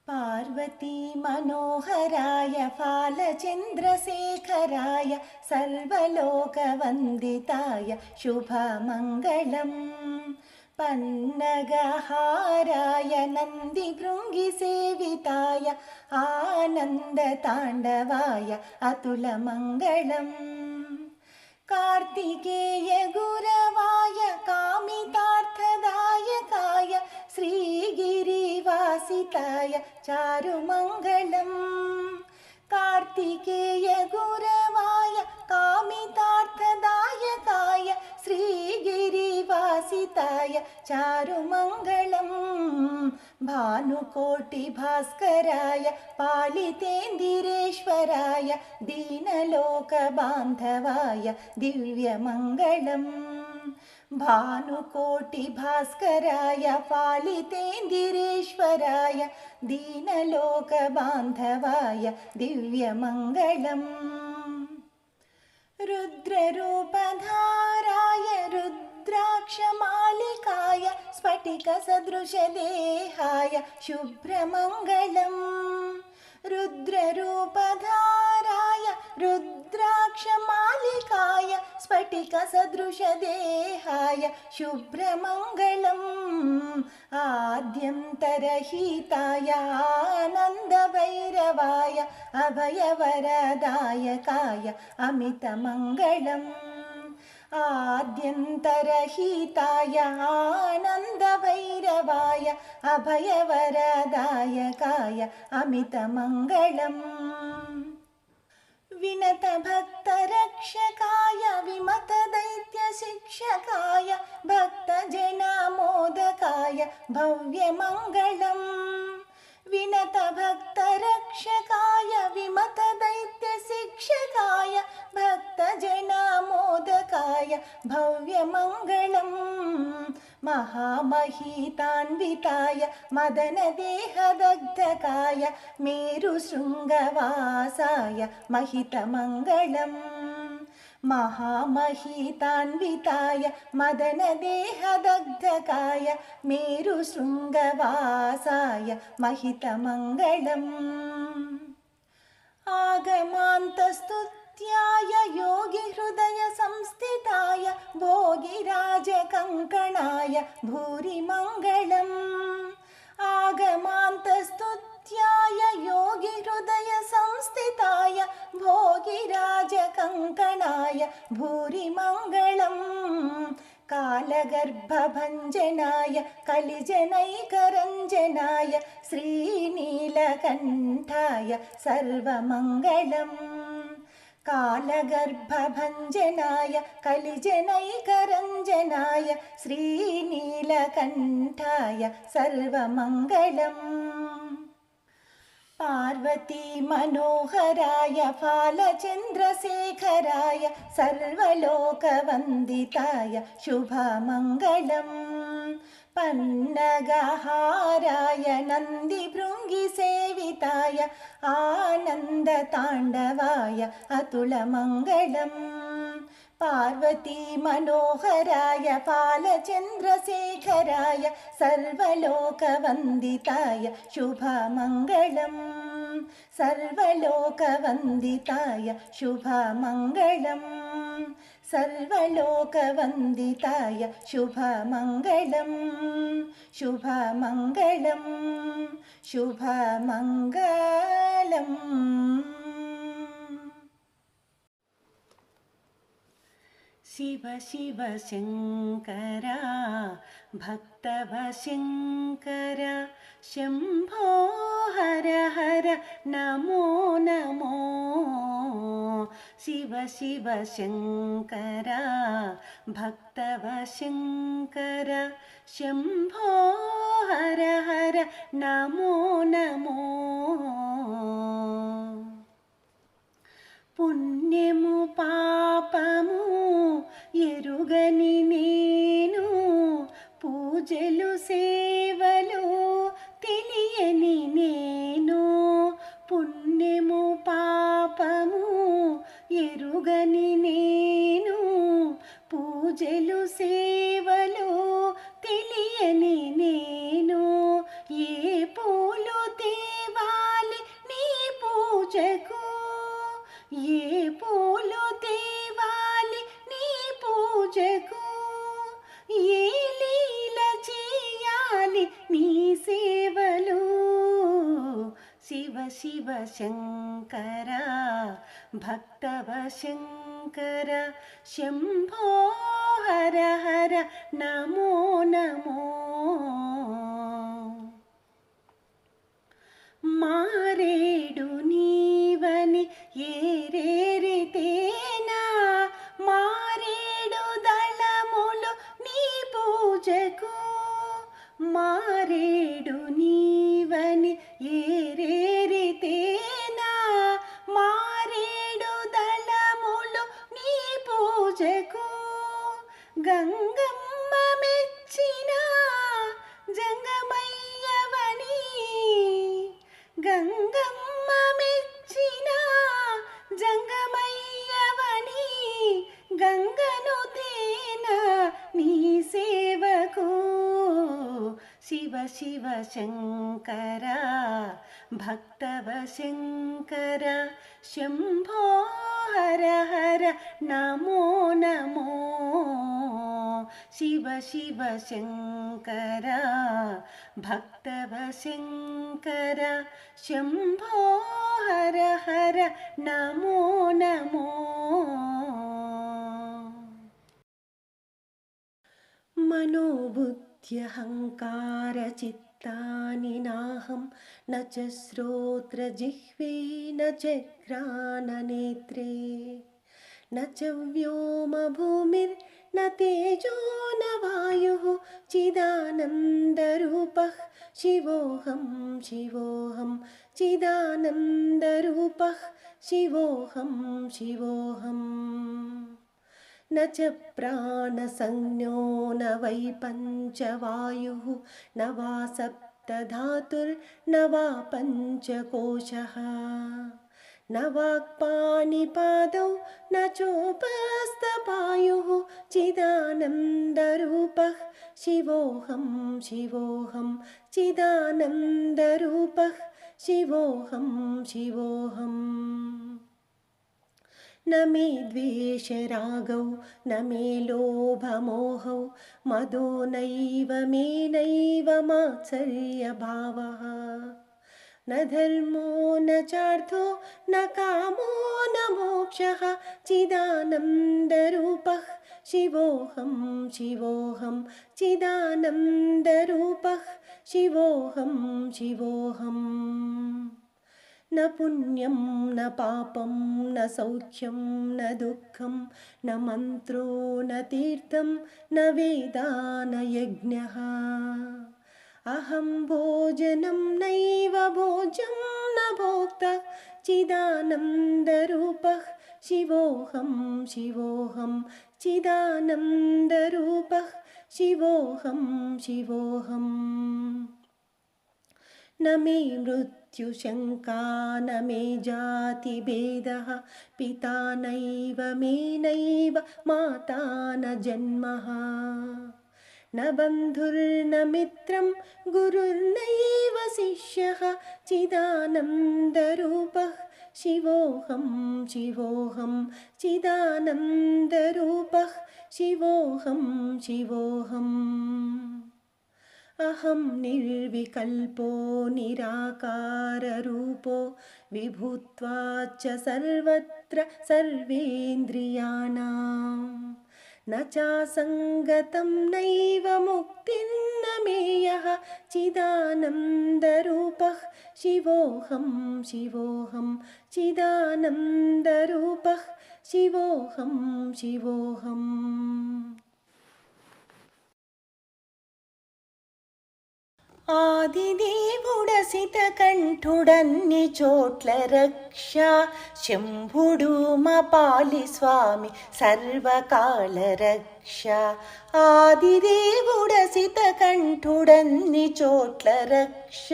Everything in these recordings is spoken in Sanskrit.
पार्वती मनोहराय फालचन्द्रशेखराय सर्वलोकवन्दिताय शुभमङ्गलम्। पन्नगहाराय नन्दिभृङ्गिसेविताय आनन्दताण्डवाय अतुलमङ्गलम्। कार्तिकेय गुरवाय कामितार्थदायकाय श्रीगिरिवासिताय चारुमङ्गलम्। कार्तिकेय गुरवाय कामितार्थदायकाय श्रीगिरिवासिताय चारुमङ्गलम्। भानुकोटिभास्कराय पालितेन्दिरेश्वराय दीनलोकबान्धवाय दिव्यमङ्गलम्। भानुकोटिभास्कराय पालितेन्दिरेश्वराय दीनलोकबान्धवाय दिव्यमङ्गलम्। रुद्ररूपधाराय रुद्राक्षमालिकाय स्फटिकसदृशदेहाय शुभ्रमङ्गलम्। रुद्ररूपधाराय रुद्राक्षमालिकाय स्फटिकसदृशदेहाय शुभ्रमङ्गलम्। आद्यन्तरहिताय आनन्दभैरवाय अभयवरदायकाय अमितमङ्गलम्। आद्यन्तरहिताय आनन्दभैरवाय अभयवरदायकाय अमितमङ्गलम्। विनतभक्तरक्षकाय विमतदैत्यशिक्षकाय भक्तजनामोदकाय भव्यमङ्गलम्। विनतभक्तरक्षकाय विमतदैत्यशिक्षकाय भक्तजनामोदकाय भव्यमङ्गलम्। महामहितान्विताय मदनदेहदग्धकाय मेरुशृङ्गवासाय महितमङ्गलम्। महामहितान्विताय मदनदेहदग्धकाय मेरुशृङ्गवासाय महितमङ्गलम्। आगमान्तस्तुत्याय योगिहृदयसंस्थिताय भोगिराजकङ्कणाय भूरिमङ्गलम्। आगमान्तस्तुत्याय योगिहृदयसंस्थिताय भोगिराजकङ्कणाय भूरिमङ्गलम्। कालगर्भभञ्जनाय कलिजनैकरञ्जनाय श्रीनीलकण्ठाय सर्वमङ्गलम्। कालगर्भभञ्जनाय कलिजनैकरञ्जनाय श्रीनीलकण्ठाय सर्वमङ्गलम्। पार्वती मनोहराय फालचन्द्रशेखराय सर्वलोकवन्दिताय शुभमङ्गलम्। पन्नगहाराय नन्दिभृङ्गिसेविताय आनन्दताण्डवाय अतुलमङ्गलम्। पार्वती मनोहराय फालचन्द्रशेखराय सर्वलोकवन्दिताय शुभमङ्गलम्। सर्वलोकवन्दिताय शुभमङ्गलम्। सर्वलोकवन्दिताय शुभमङ्गलम्। शुभमङ्गलम्। शुभमङ्गलम्। शिव शिव शङ्कर भक्तवशङ्कर शम्भो हर हर नमो नमो। शिव शिव शङ्कर भक्तवशङ्कर शम्भो हर हर नमो नमो। పుణ్యము పాపము ఎరుగని నేను, పూజలు సేవలు తెలియని నేను. పుణ్యము పాపము ఎరుగని నేను, పూజలు సేవలు తెలియని నేను. ఏ పూలు శంకర భక్తవశంకర శంభో హర హర నమో నమో. మారేడు నీవని ఏరేరితేనా మారేడు దళములు నీ పూజకు. మారేడు నీవని ఏరేరితేనా మారేడు దళములు నీ పూజకు. గంగమ్మ మెచ్చిన జంగమయ్యవని గంగమ్మ మెచ్చిన జంగమయ్యవని గంగను తేన నీ సేవకు. శివ శివ శంకర భక్తవశంకర శంభో హర హర నమో నమో. శివ శివ శంకర భక్తవశంకర శంభో హర హర నమో నమో. మనోబుద్ధ్యహంకారచిత్తాని నాహం న చ శ్రోత్రజిహ్వే న చ ఘ్రాణనేత్రే న చ వ్యోమభూమిర్న తేజో న వాయుః చిదానందరూపః శివోహం శివోహం చిదానందరూపః శివోహం శివోహం. न च प्राणसंज्ञो न वै पञ्चवायुः न वा सप्तधातुर्न वा पञ्चकोशः न वाक्पाणिपादौ न चोपस्थपायुः चिदानन्दरूपः शिवोऽहं शिवोऽहं चिदानन्दरूपः शिवोऽहं शिवोऽहम्. न मे द्वेषरागौ न मे लोभमोहौ मदो नैव मे नैव मात्सर्यभावः न धर्मो न चार्थो न कामो न मोक्षः चिदानन्दरूपः शिवोऽहं शिवोऽहं चिदानन्दरूपः शिवोऽहं शिवोऽहम्. न पुण्यं न पापं न सौख्यं न दुःखं न मन्त्रो न तीर्थं न वेदा न यज्ञः. अहं भोजनं नैव भोज्यं न भोक्ता चिदानन्दरूपः शिवोऽहं शिवोऽहं चिदानन्दरूपः शिवोऽहं शिवोऽहम्. न मे मृत्युशङ्का न मे जातिभेदः पिता नैव मे नैव माता न जन्मः न बन्धुर्न मित्रं गुरुर्नैव शिष्यः चिदानन्दरूपः शिवोऽहं शिवोऽहं चिदानन्दरूपः शिवोऽहं शिवोऽहम्. अहं निर्विकल्पो निराकाररूपो विभुत्वाच्च सर्वत्र सर्वेन्द्रियाणां न चासङ्गतं नैव मुक्तिर्न मेयः चिदानन्दरूपः शिवोऽहं शिवोऽहं चिदानन्दरूपः शिवोऽहं शिवोऽहम्. ఆదిదేవుడసితకంఠుడన్ని చోట్ల రక్ష శంభుడు మా పాలి స్వామి సర్వకాల రక్ష. ఆదిదేవుడసితకంఠుడన్ని చోట్ల రక్ష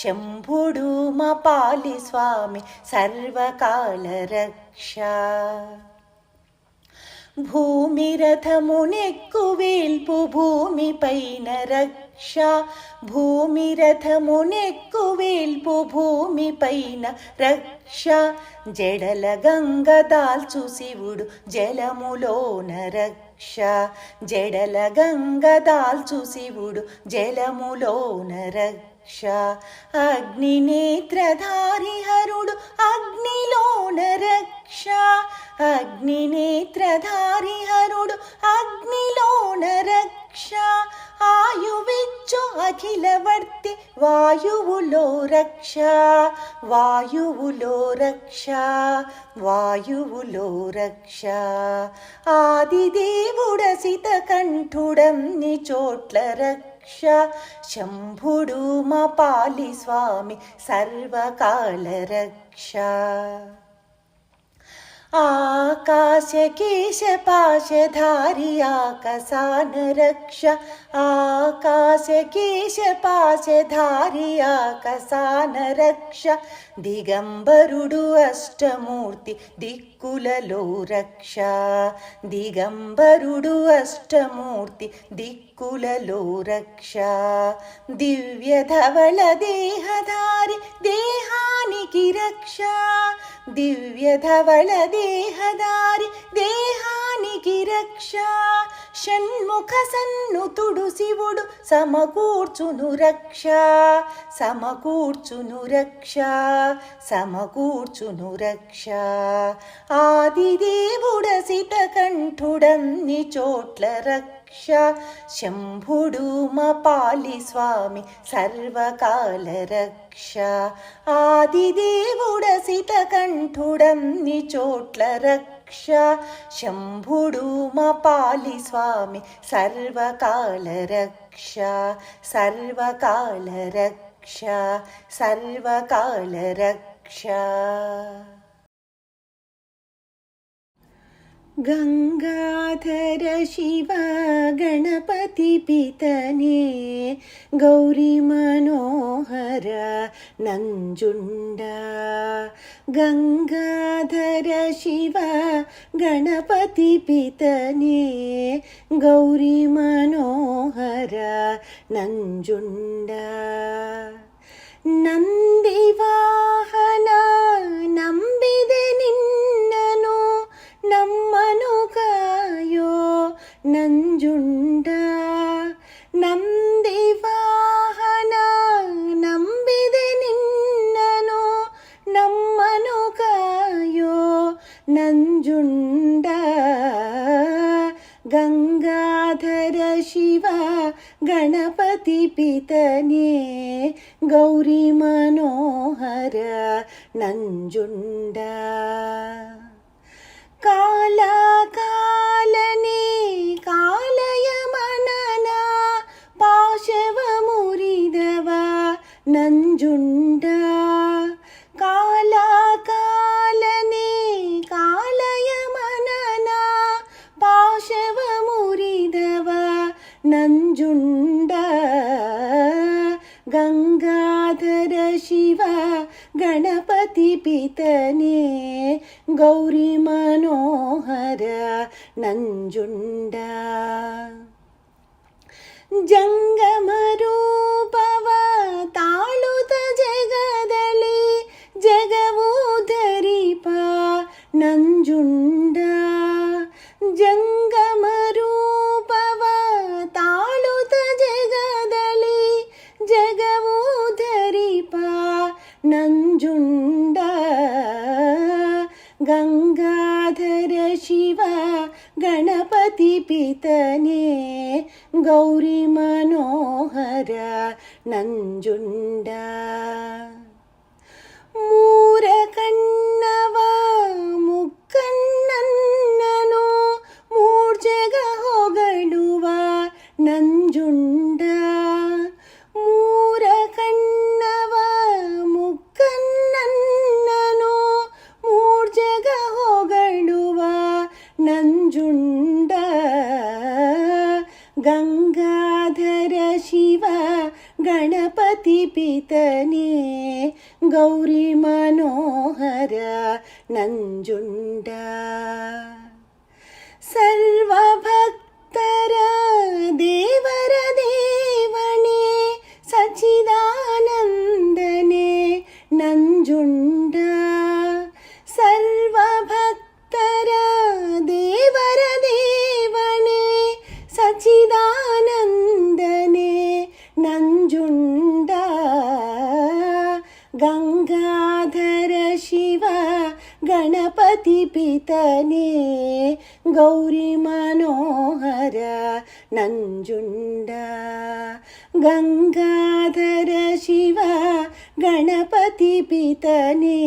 శంభుడు మా పాలి స్వామి సర్వకాల రక్ష. భూమిరథమునెక్కువేల్పు భూమిపైన రక్ష భూమిరథమునెక్కువేల్పు భూమిపైన రక్ష. జడల గంగ దాల్చు శివుడు జలములోన రక్ష జడల గంగ దాల్చు శివుడు జలములోన రక్ష. రక్ష అగ్నినేత్రధారి హరుడు అగ్నిలోన రక్ష అగ్నినేత్రధారి హరుడు అగ్నిలోన రక్ష ఆయువిచ్చు అఖిలవర్తి వాయువులో రక్ష వాయువులో రక్ష వాయువులో రక్ష ఆదిదేవుడసిత కంఠుడన్ని చోట్ల రక్ష శంభుడు మా పాలి స్వామి సర్వకాల రక్ష ఆకాశకేశపాశధారి ఆకాశాన రక్ష ఆకాశకేశపాశధారి ఆకాశాన రక్ష దిగంబరుడు అష్టమూర్తి దిక్కులలో రక్ష దిగంబరుడు అష్టమూర్తి దిక్కులలో రక్ష దివ్యధవళ దేహధారి దేహానికి రక్ష దివ్యధవళ దేహధారి దేహానికి రక్ష షణ్ముఖ సన్నుతుడు శివుడు సమకూర్చును రక్ష సమకూర్చును రక్ష సమకూర్చును రక్ష ఆదిదేవుడసిత కంఠుడన్ని చోట్ల రక్ష శంభుడు మా పాలి స్వామి సర్వకాల రక్ష ఆదిదేవుడసిత కంఠుడన్ని చోట్ల రక్ష శంభుడు మా పాలి స్వామి సర్వకాల రక్ష సర్వకాల రక్ష సర్వకాల రక్ష గంగాధర శివ గణపతి పితనే గౌరీ మనోహర నంజుండ గంగాధర శివ గణపతి పితనే గౌరీ మనోహర నంజుండ నందివాహన ನಂಬಿದೆ ನಿನ್ನನು ನಮ್ಮನು ಕಾಯೋ ನಂಜುಂಡ ನಂದಿವಾಹನ ನಂಬಿದೆ ನಿನ್ನನು ನಮ್ಮನು ಕಾಯೋ ನಂಜುಂಡ ಗಂಗಾಧರ ಶಿವ ಗಣಪತಿ ಪಿತನೇ ಗೌರಿ ಮನೋಹರ ನಂಜುಂಡ ಕಾಲ ಕಾಲನೇ ಕಾಲಯ ಮನನ ಪಾಶವ ಮುರಿದವ ನಂಜುಂಡ ಕಾಲ ಕಾಲನೇ ಕಾಲಯ ಮನನ ಪಾಶವ ಮುರಿದವ ನಂಜುಂಡ ಗಂಗಾಧರ ಶಿವ ಗಣಪತಿ ಪಿತನೇ ಗೌರಿ ಮನೋಹರ ನಂಜುಂಡ ಜಂಗಮ ರೂಪವ ತಾಳುತ ಜಗದಲ್ಲಿ ಜಗವು ಧರಿಪ ನಂಜುಂಡ ಜಂಗಮ ರೂಪವ ತಾಳುತ ಜಗದಲ್ಲಿ ಜಗವು ಧರಿಪ ನಂಜುಂಡ ಗಂಗಾಧರ ಶಿವ ಗಣಪತಿ ಪಿತನೇ ಗೌರಿ ಮನೋಹರ ನಂಜುಂಡ ಮೂರ ಕಣ್ಣವ ಮುಕ್ಕಣ್ಣನ್ನನು ಮೂರ್ಜಗ ಹೊಗಳುವ ನಂಜುಂಡ ಮೂರ ಕಣ್ಣವ ಮುಕ್ಕಣ್ಣನ್ನನು ಮೂರ್ಜಗ ಹೊಗಳುವ ನಂಜುಂಡ ಗಂಗಾಧರ ಶಿವ ಗಣಪತಿ ಪಿತನೇ ಗೌರಿ ಮನೋಹರ ನಂಜುಂಡ ಸರ್ವಭಕ್ತರ ದೇವರ ದೇವನೇ ಸಚ್ಚಿದಾನಂದನೇ ನಂಜುಂಡ ಸರ್ವಭಕ್ತರ ದೇವರ ದೇವನೇ ಸಚ್ಚಿದಾನಂದನೇ ನಂಜುಂಡ ಗಣಪತಿ ಪಿತನೇ ಗೌರಿ ಮನೋಹರ ನಂಜುಂಡ ಗಂಗಾಧರ ಶಿವ ಗಣಪತಿ ಪಿತನೇ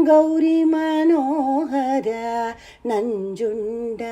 ಗೌರಿ ಮನೋಹರ ನಂಜುಂಡ